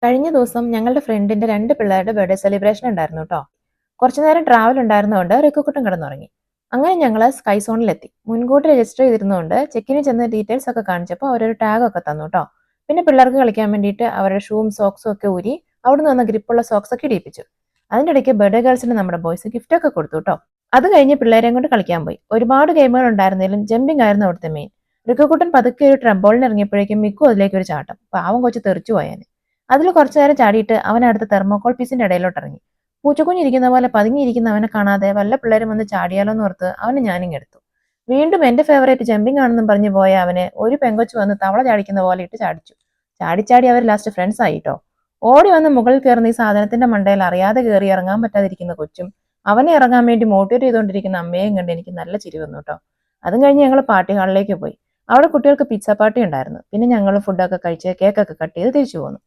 കഴിഞ്ഞ ദിവസം ഞങ്ങളുടെ ഫ്രണ്ടിന്റെ 2 പിള്ളേരുടെ ബർത്ത്ഡേ സെലിബ്രേഷൻ ഉണ്ടായിരുന്നു കേട്ടോ. കുറച്ചു നേരം ട്രാവൽ ഉണ്ടായിരുന്നതുകൊണ്ട് റിക്കുക്കുട്ടൻ കിടന്നുറങ്ങി. അങ്ങനെ ഞങ്ങൾ സ്കൈ സോണിലെത്തി. മുൻകൂട്ടി രജിസ്റ്റർ ചെയ്തിരുന്നതുകൊണ്ട് ചെക്കിന് ചെന്ന് ഡീറ്റെയിൽസ് ഒക്കെ കാണിച്ചപ്പോൾ അവരൊരു ടാഗ് ഒക്കെ തന്നു കേട്ടോ. പിന്നെ പിള്ളേർക്ക് കളിക്കാൻ വേണ്ടിയിട്ട് അവരുടെ ഷൂവും സോക്സും ഒക്കെ ഊരി അവിടുന്ന് വന്ന ഗ്രിപ്പുള്ള സോക്സ് ഒക്കെ ഇടിപ്പിച്ചു. അതിൻ്റെ ഇടയ്ക്ക് ബർത്ത്ഡേ ഗേൾസിന് നമ്മുടെ ബോയ്സ് ഗിഫ്റ്റ് ഒക്കെ കൊടുത്തു കേട്ടോ. അത് കഴിഞ്ഞ് പിള്ളേരെയും കൊണ്ട് കളിക്കാൻ പോയി. ഒരുപാട് ഗെയിമുകൾ ഉണ്ടായിരുന്നെങ്കിലും ജമ്പിങ് ആയിരുന്നു അവിടുത്തെ മെയിൻ. റിക്കുക്കുട്ടൻ പതുക്കെ ഒരു ട്രംബോളിന് ഇറങ്ങിയപ്പോഴേക്കും മിക്കു അതിലേക്ക് ഒരു ചാട്ടം. പാവം കൊച്ചു തെറിച്ചു പോയാന്. അതിൽ കുറച്ചു നേരം ചാടിയിട്ട് അവൻ അടുത്ത തെർമോകോൾ പീസിന്റെ ഇടയിലോട്ട് ഇറങ്ങി. പൂച്ചക്കുഞ്ഞിരിക്കുന്ന പോലെ പതുങ്ങിയിരിക്കുന്ന അവനെ കാണാതെ വല്ല പിള്ളേരും വന്ന് ചാടിയാലോന്ന് ഓർത്ത് അവനെ ഞാനിങ് എടുത്തു. വീണ്ടും എന്റെ ഫേവറേറ്റ് ജമ്പിങ് ആണെന്നും പറഞ്ഞു പോയ അവനെ ഒരു പെങ്കൊച്ചു വന്ന് തവള ചാടിക്കുന്ന പോലെ ഇട്ട് ചാടിച്ചു. ചാടി അവർ ലാസ്റ്റ് ഫ്രണ്ട്സ് ആയിട്ടോ. ഓടി വന്ന് മുകളിൽ കയറുന്ന ഈ സാധനത്തിന്റെ മണ്ടയിൽ അറിയാതെ കയറി ഇറങ്ങാൻ പറ്റാതിരിക്കുന്ന കൊച്ചും അവനെ ഇറങ്ങാൻ വേണ്ടി മോട്ടിവേറ്റ് ചെയ്തുകൊണ്ടിരിക്കുന്ന അമ്മയെയും കണ്ട് എനിക്ക് നല്ല ചിരി വന്നു കേട്ടോ. അതും കഴിഞ്ഞ് ഞങ്ങൾ പാർട്ടി ഹാളിലേക്ക് പോയി. അവിടെ കുട്ടികൾക്ക് പിസ്സ പാർട്ടി ഉണ്ടായിരുന്നു. പിന്നെ ഞങ്ങൾ ഫുഡൊക്കെ കഴിച്ച് കേക്കൊക്കെ കട്ട് ചെയ്ത് തിരിച്ചു പോന്നു.